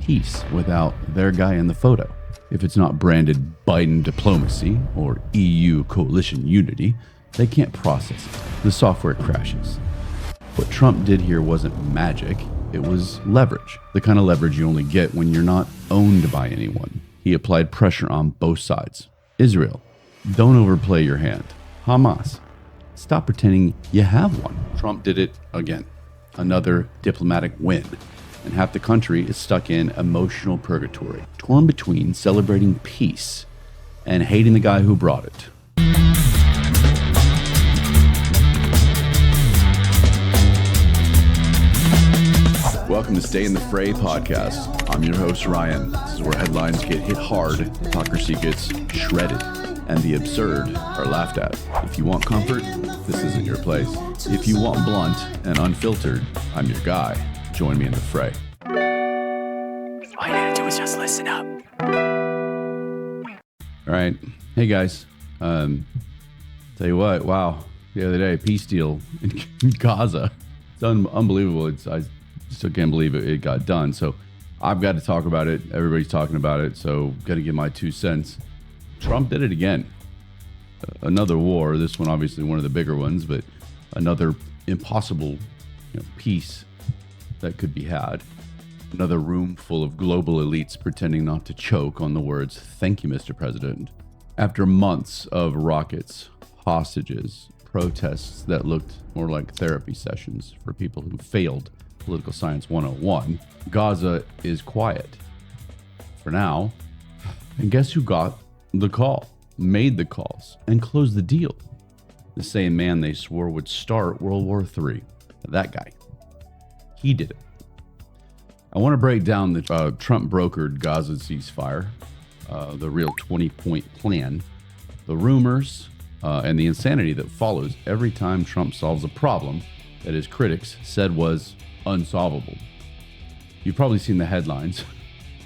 peace without their guy in the photo. If it's not branded Biden diplomacy or EU coalition unity, they can't process it. The software crashes. What Trump did here wasn't magic, it was leverage. The kind of leverage you only get when you're not owned by anyone. He applied pressure on both sides. Israel, don't overplay your hand. Hamas, stop pretending you have one. Trump did it again. Another diplomatic win. And half the country is stuck in emotional purgatory, torn between celebrating peace and hating the guy who brought it. Welcome to Stay in the Fray podcast. I'm your host, Ryan. This is where headlines get hit hard, hypocrisy gets shredded, and the absurd are laughed at. If you want comfort, this isn't your place. If you want blunt and unfiltered, I'm your guy. Join me in the fray. All you gotta do is just listen up. All right. Hey, guys. Tell you what, wow. The other day, peace deal in Gaza. It's unbelievable. I still can't believe it got done. So I've got to talk about it. Everybody's talking about it. So got to give my 2 cents. Trump did it again. Another war. This one, obviously, one of the bigger ones, but another impossible peace that could be had. Another room full of global elites pretending not to choke on the words, "Thank you, Mr. President." After months of rockets, hostages, protests that looked more like therapy sessions for people who failed Political Science 101, Gaza is quiet. For now. And guess who got the call, made the calls, and closed the deal? The same man they swore would start World War III. That guy. He did it. I want to break down the Trump brokered Gaza ceasefire, the real 20-point plan, the rumors, and the insanity that follows every time Trump solves a problem that his critics said was unsolvable. You've probably seen the headlines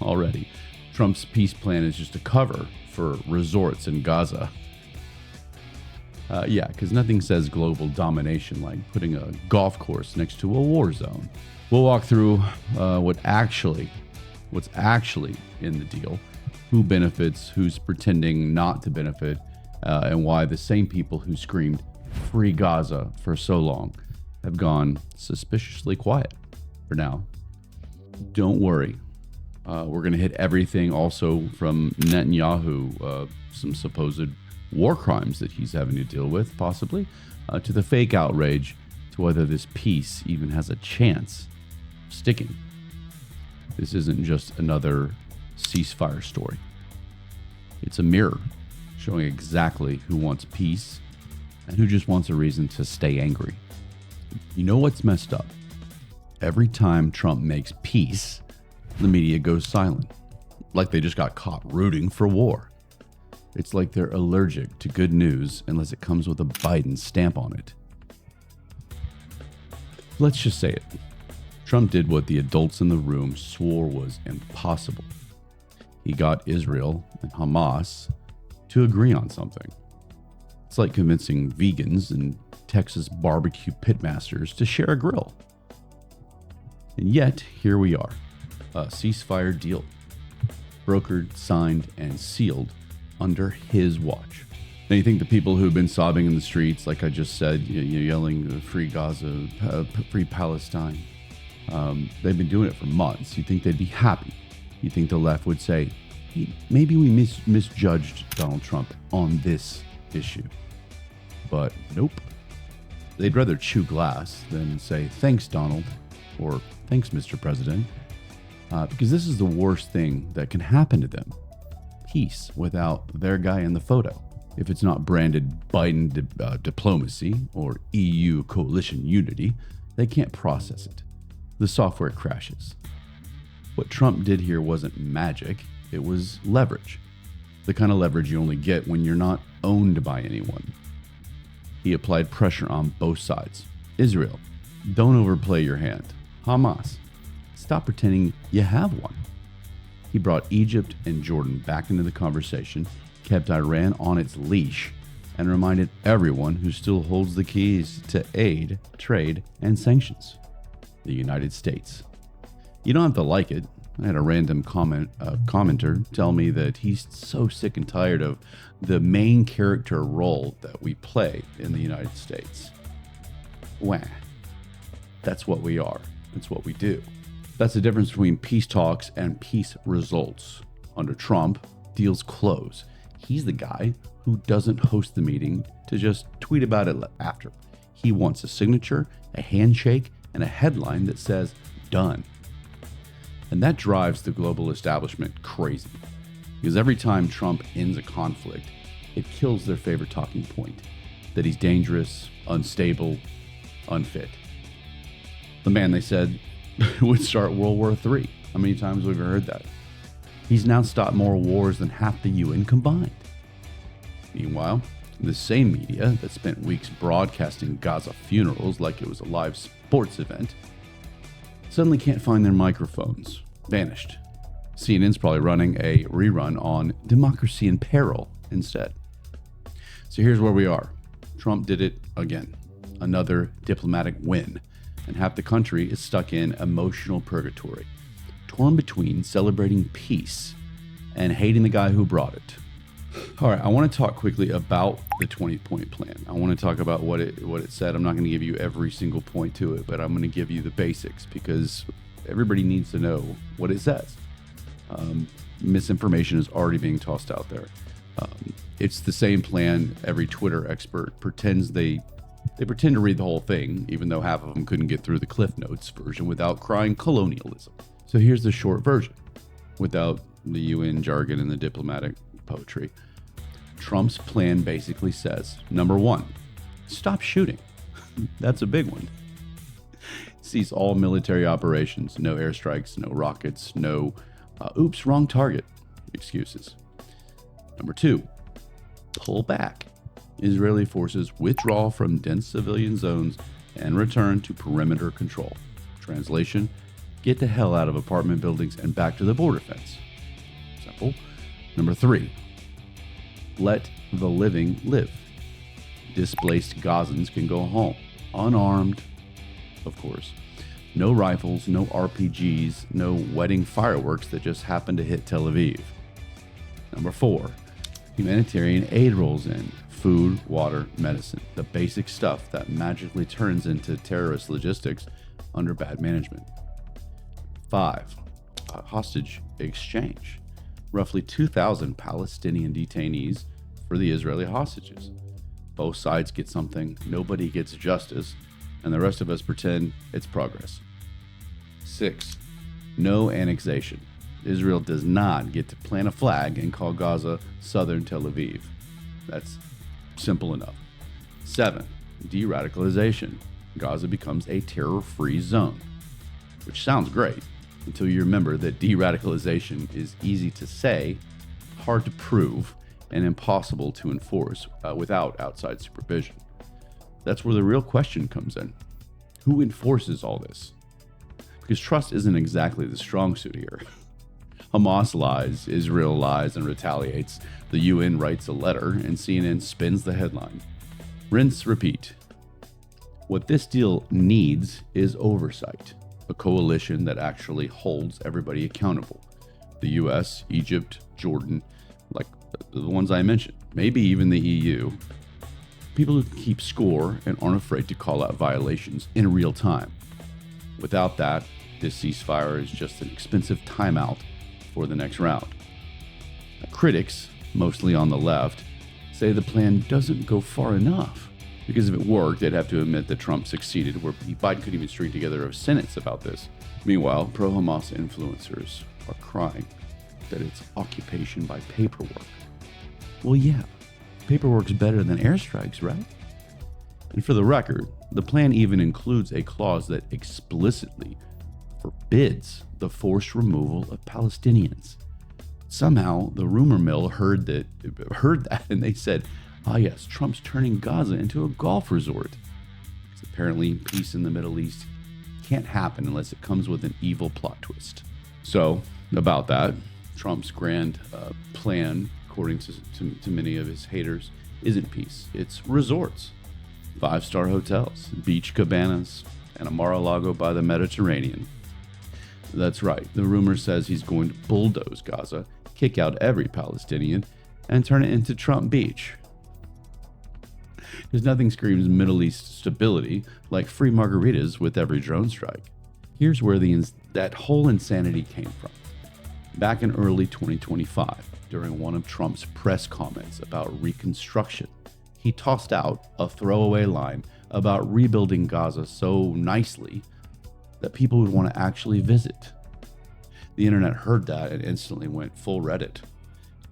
already. Trump's peace plan is just a cover for resorts in Gaza. Because nothing says global domination like putting a golf course next to a war zone. We'll walk through what's actually in the deal, who benefits, who's pretending not to benefit, and why the same people who screamed "Free Gaza" for so long have gone suspiciously quiet for now. Don't worry. We're going to hit everything also from Netanyahu, some supposed war crimes that he's having to deal with, possibly, to the fake outrage, to whether this peace even has a chance of sticking. This isn't just another ceasefire story. It's a mirror showing exactly who wants peace and who just wants a reason to stay angry. You know what's messed up? Every time Trump makes peace, the media goes silent, like they just got caught rooting for war. It's like they're allergic to good news unless it comes with a Biden stamp on it. Let's just say it. Trump did what the adults in the room swore was impossible. He got Israel and Hamas to agree on something. It's like convincing vegans and Texas barbecue pitmasters to share a grill. And yet, here we are. A ceasefire deal. Brokered, signed, and sealed under his watch. Now you think the people who've been sobbing in the streets, like I just said, yelling "Free Gaza, free Palestine," they've been doing it for months. You'd think they'd be happy. You'd think the left would say, hey, maybe we misjudged Donald Trump on this issue. But nope. They'd rather chew glass than say, "Thanks, Donald," or "Thanks, Mr. President," because this is the worst thing that can happen to them. Peace without their guy in the photo. If it's not branded Biden diplomacy or EU coalition unity, they can't process it. The software crashes. What Trump did here wasn't magic, it was leverage. The kind of leverage you only get when you're not owned by anyone. He applied pressure on both sides. Israel, don't overplay your hand. Hamas, stop pretending you have one. He brought Egypt and Jordan back into the conversation, kept Iran on its leash, and reminded everyone who still holds the keys to aid, trade, and sanctions: the United States. You don't have to like it, I had a random commenter tell me that he's so sick and tired of the main character role that we play in the United States. Wah. That's what we are. That's what we do. That's the difference between peace talks and peace results. Under Trump, deals close. He's the guy who doesn't host the meeting to just tweet about it after. He wants a signature, a handshake, and a headline that says, done. And that drives the global establishment crazy. Because every time Trump ends a conflict, it kills their favorite talking point, that he's dangerous, unstable, unfit. The man they said would start World War III. How many times have we heard that? He's now stopped more wars than half the UN combined. Meanwhile, the same media that spent weeks broadcasting Gaza funerals like it was a live sports event suddenly can't find their microphones. Vanished. CNN's probably running a rerun on Democracy in Peril instead. So here's where we are. Trump did it again. Another diplomatic win. And half the country is stuck in emotional purgatory, torn between celebrating peace and hating the guy who brought it. All right, I want to talk quickly about the 20-point plan. I want to talk about what it said. I'm not going to give you every single point to it, but I'm going to give you the basics because everybody needs to know what it says. Misinformation is already being tossed out there. It's the same plan every Twitter expert pretends they pretend to read the whole thing, even though half of them couldn't get through the Cliff Notes version without crying colonialism. So here's the short version, without the UN jargon and the diplomatic poetry. Trump's plan basically says, number one, stop shooting. That's a big one. Cease all military operations, no airstrikes, no rockets, no oops, wrong target excuses. Number two, pull back. Israeli forces withdraw from dense civilian zones and return to perimeter control. Translation, get the hell out of apartment buildings and back to the border fence. Simple. Number three, let the living live. Displaced Gazans can go home, unarmed, of course. No rifles, no RPGs, no wedding fireworks that just happen to hit Tel Aviv. Number four, humanitarian aid rolls in. Food, water, medicine, the basic stuff that magically turns into terrorist logistics under bad management. 5. Hostage exchange. Roughly 2,000 Palestinian detainees for the Israeli hostages. Both sides get something, nobody gets justice, and the rest of us pretend it's progress. 6. No annexation. Israel does not get to plant a flag and call Gaza southern Tel Aviv. That's simple enough. 7. De-radicalization. Gaza becomes a terror-free zone. Which sounds great, until you remember that de-radicalization is easy to say, hard to prove, and impossible to enforce without outside supervision. That's where the real question comes in. Who enforces all this? Because trust isn't exactly the strong suit here. Hamas lies, Israel lies and retaliates, the UN writes a letter, and CNN spins the headline. Rinse, repeat. What this deal needs is oversight, a coalition that actually holds everybody accountable. The US, Egypt, Jordan, like the ones I mentioned, maybe even the EU. People who keep score and aren't afraid to call out violations in real time. Without that, this ceasefire is just an expensive timeout for the next round. Critics, mostly on the left, say the plan doesn't go far enough. Because if it worked, they'd have to admit that Trump succeeded, where Biden couldn't even string together a sentence about this. Meanwhile, pro-Hamas influencers are crying that it's occupation by paperwork. Well, yeah, paperwork's better than airstrikes, right? And for the record, the plan even includes a clause that explicitly forbids the forced removal of Palestinians. Somehow, the rumor mill heard that, and they said, "Ah, yes, Trump's turning Gaza into a golf resort." Because apparently, peace in the Middle East can't happen unless it comes with an evil plot twist. So, about that, Trump's grand plan, according to many of his haters, isn't peace. It's resorts, 5-star hotels, beach cabanas, and a Mar-a-Lago by the Mediterranean. That's right, the rumor says he's going to bulldoze Gaza, kick out every Palestinian, and turn it into Trump Beach. Because nothing screams Middle East stability like free margaritas with every drone strike. Here's where that whole insanity came from. Back in early 2025, during one of Trump's press comments about reconstruction, he tossed out a throwaway line about rebuilding Gaza so nicely that people would want to actually visit. The internet heard that and instantly went full Reddit.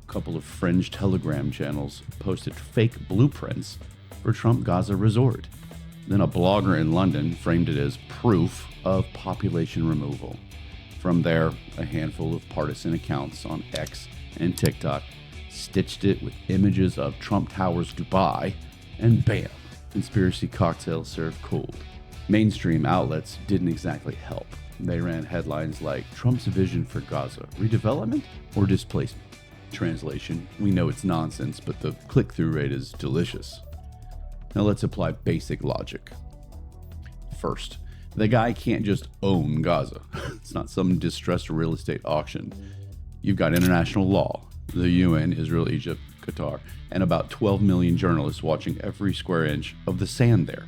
A couple of fringe Telegram channels posted fake blueprints for Trump Gaza resort. Then a blogger in London framed it as proof of population removal. From there, a handful of partisan accounts on X and TikTok stitched it with images of Trump Towers Dubai, and bam, conspiracy cocktail served cold. Mainstream outlets didn't exactly help. They ran headlines like Trump's vision for Gaza, redevelopment or displacement? Translation, we know it's nonsense, but the click-through rate is delicious. Now let's apply basic logic. First, the guy can't just own Gaza. It's not some distressed real estate auction. You've got international law, the UN, Israel, Egypt, Qatar, and about 12 million journalists watching every square inch of the sand there.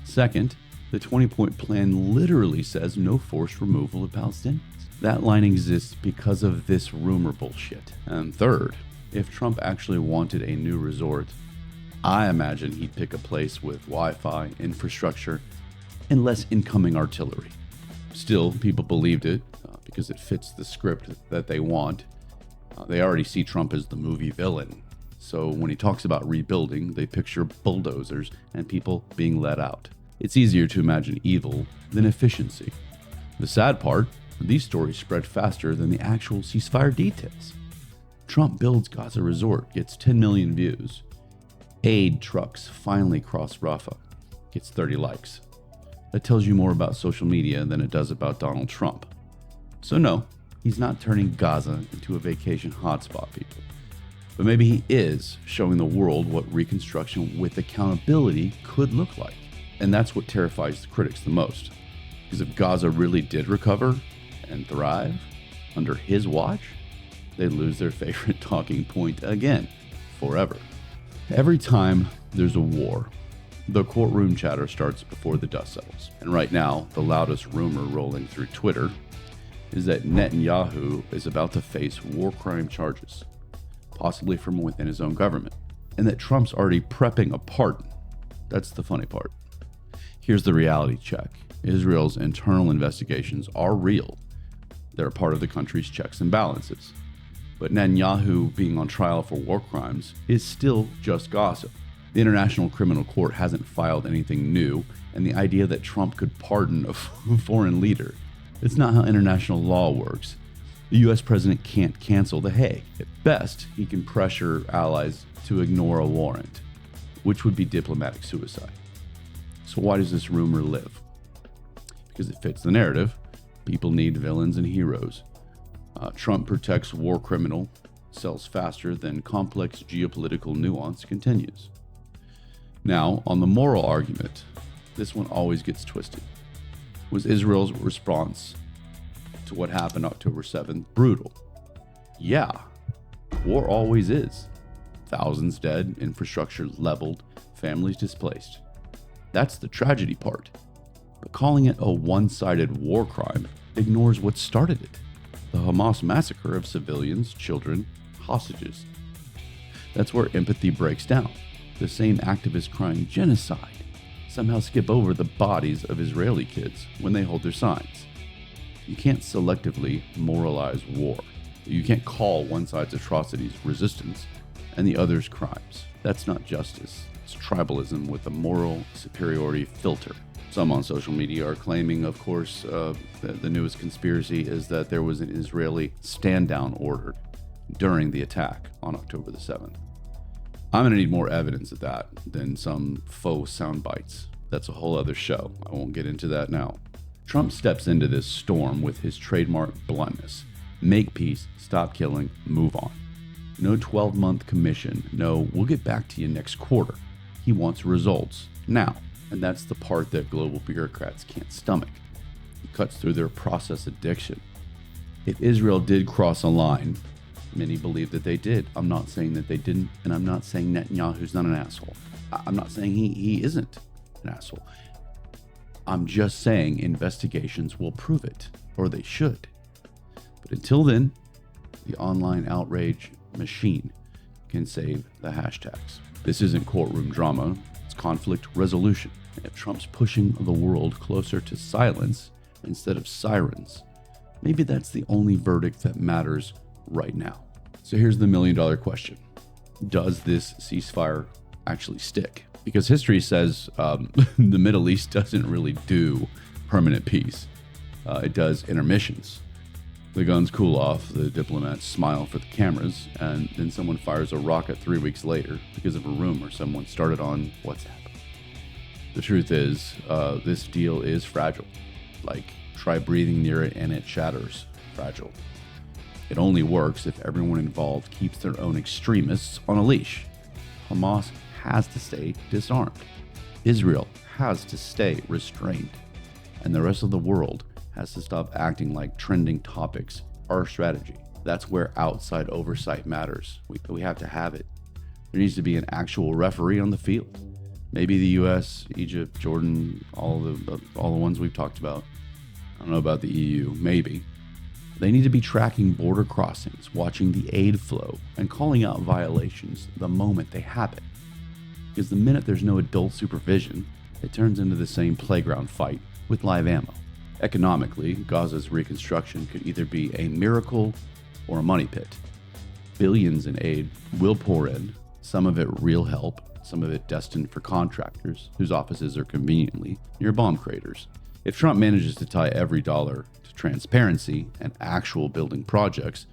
Second, the 20-point plan literally says no forced removal of Palestinians. That line exists because of this rumor bullshit. And third, if Trump actually wanted a new resort, I imagine he'd pick a place with Wi-Fi, infrastructure, and less incoming artillery. Still, people believed it because it fits the script that they want. They already see Trump as the movie villain. So when he talks about rebuilding, they picture bulldozers and people being let out. It's easier to imagine evil than efficiency. The sad part, these stories spread faster than the actual ceasefire details. Trump builds Gaza resort, gets 10 million views. Aid trucks finally cross Rafah, gets 30 likes. That tells you more about social media than it does about Donald Trump. So no, he's not turning Gaza into a vacation hotspot, people. But maybe he is showing the world what reconstruction with accountability could look like. And that's what terrifies the critics the most. Because if Gaza really did recover and thrive under his watch, they'd lose their favorite talking point again, forever. Every time there's a war, the courtroom chatter starts before the dust settles. And right now, the loudest rumor rolling through Twitter is that Netanyahu is about to face war crime charges, possibly from within his own government, and that Trump's already prepping a pardon. That's the funny part. Here's the reality check. Israel's internal investigations are real. They're part of the country's checks and balances. But Netanyahu being on trial for war crimes is still just gossip. The International Criminal Court hasn't filed anything new, and the idea that Trump could pardon a foreign leader, it's not how international law works. The US president can't cancel The Hague. At best, he can pressure allies to ignore a warrant, which would be diplomatic suicide. So why does this rumor live? Because it fits the narrative. People need villains and heroes. Trump protects war criminal, sells faster than complex geopolitical nuance continues. Now, on the moral argument, this one always gets twisted. Was Israel's response to what happened October 7th brutal? Yeah, war always is. Thousands dead, infrastructure leveled, families displaced. That's the tragedy part. But calling it a one-sided war crime ignores what started it. The Hamas massacre of civilians, children, hostages. That's where empathy breaks down. The same activists crying genocide somehow skip over the bodies of Israeli kids when they hold their signs. You can't selectively moralize war. You can't call one side's atrocities resistance and the other's crimes. That's not justice. It's tribalism with a moral superiority filter. Some on social media are claiming, of course, the newest conspiracy is that there was an Israeli stand-down ordered during the attack on October the 7th. I'm going to need more evidence of that than some faux sound bites. That's a whole other show. I won't get into that now. Trump steps into this storm with his trademark bluntness. Make peace, stop killing, move on. No 12-month commission. No, we'll get back to you next quarter. He wants results now. And that's the part that global bureaucrats can't stomach. It cuts through their process addiction. If Israel did cross a line, many believe that they did. I'm not saying that they didn't, and I'm not saying Netanyahu's not an asshole. I'm not saying he isn't an asshole. I'm just saying investigations will prove it, or they should. But until then, the online outrage machine can save the hashtags. This isn't courtroom drama, it's conflict resolution. And if Trump's pushing the world closer to silence instead of sirens, maybe that's the only verdict that matters right now. So here's the $1 million question. Does this ceasefire actually stick? Because history says the Middle East doesn't really do permanent peace. It does intermissions. The guns cool off, the diplomats smile for the cameras, and then someone fires a rocket 3 weeks later because of a rumor someone started on WhatsApp. The truth is, this deal is fragile. Like, try breathing near it and it shatters. Fragile. It only works if everyone involved keeps their own extremists on a leash. Hamas has to stay disarmed. Israel has to stay restrained. And the rest of the world has to stop acting like trending topics are a strategy. That's where outside oversight matters. We have to have it. There needs to be an actual referee on the field. Maybe the US, Egypt, Jordan, all the ones we've talked about. I don't know about the EU, maybe. They need to be tracking border crossings, watching the aid flow, and calling out violations the moment they happen. Because the minute there's no adult supervision, it turns into the same playground fight with live ammo. Economically, Gaza's reconstruction could either be a miracle or a money pit. Billions in aid will pour in, some of it real help, some of it destined for contractors whose offices are conveniently near bomb craters. If Trump manages to tie every dollar to transparency and actual building projects,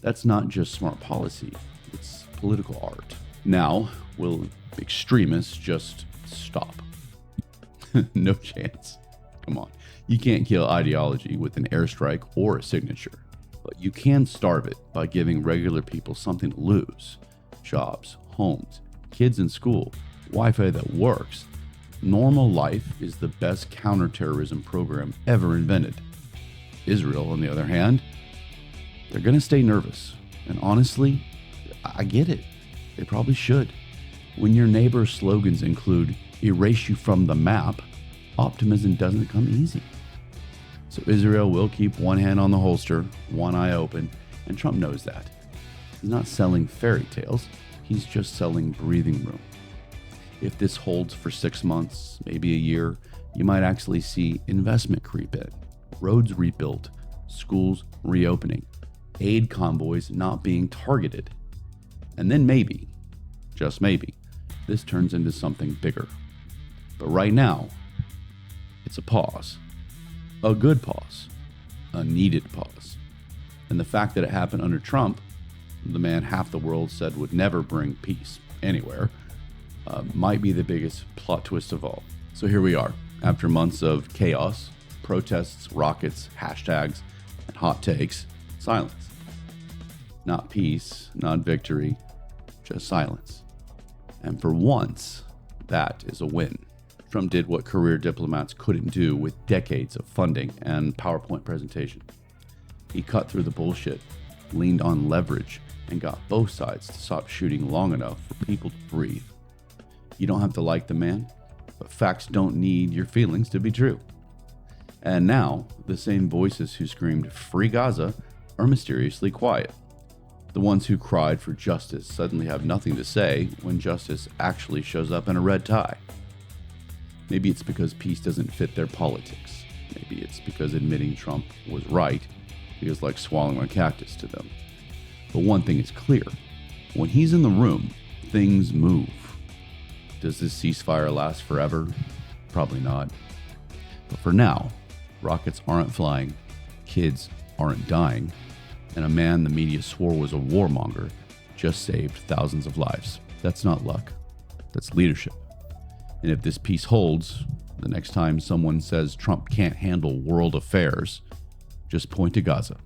that's not just smart policy, it's political art. Now, will extremists just stop? No chance. Come on. You can't kill ideology with an airstrike or a signature, but you can starve it by giving regular people something to lose. Jobs, homes, kids in school, Wi-Fi that works. Normal life is the best counterterrorism program ever invented. Israel, on the other hand, they're going to stay nervous. And honestly, I get it. They probably should. When your neighbor's slogans include erase you from the map, optimism doesn't come easy. So Israel will keep one hand on the holster, one eye open, and Trump knows that. He's not selling fairy tales, he's just selling breathing room. If this holds for 6 months, maybe a year, you might actually see investment creep in, roads rebuilt, schools reopening, aid convoys not being targeted. And then maybe, just maybe, this turns into something bigger. But right now, it's a pause. A good pause. A needed pause. And the fact that it happened under Trump, the man half the world said would never bring peace anywhere, might be the biggest plot twist of all. So here we are, after months of chaos, protests, rockets, hashtags, and hot takes, silence. Not peace, not victory, just silence. And for once, that is a win. Trump did what career diplomats couldn't do with decades of funding and PowerPoint presentation. He cut through the bullshit, leaned on leverage, and got both sides to stop shooting long enough for people to breathe. You don't have to like the man, but facts don't need your feelings to be true. And now, the same voices who screamed "Free Gaza" are mysteriously quiet. The ones who cried for justice suddenly have nothing to say when justice actually shows up in a red tie. Maybe it's because peace doesn't fit their politics. Maybe it's because admitting Trump was right feels like swallowing a cactus to them. But one thing is clear. When he's in the room, things move. Does this ceasefire last forever? Probably not. But for now, rockets aren't flying, kids aren't dying, and a man the media swore was a warmonger just saved thousands of lives. That's not luck. That's leadership. And if this peace holds, the next time someone says Trump can't handle world affairs, just point to Gaza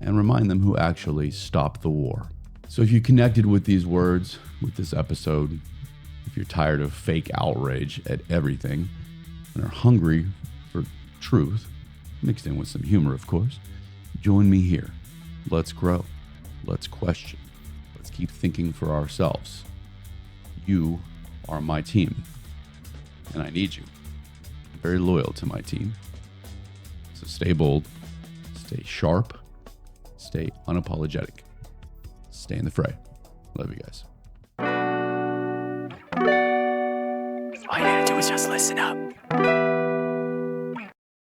and remind them who actually stopped the war. So if you connected with these words, with this episode, if you're tired of fake outrage at everything and are hungry for truth, mixed in with some humor, of course. Join me here. Let's grow. Let's question. Let's keep thinking for ourselves. You are my team, and I need you. I'm very loyal to my team. So stay bold, stay sharp, stay unapologetic. Stay in the fray. Love you guys. All you had to do was just listen up.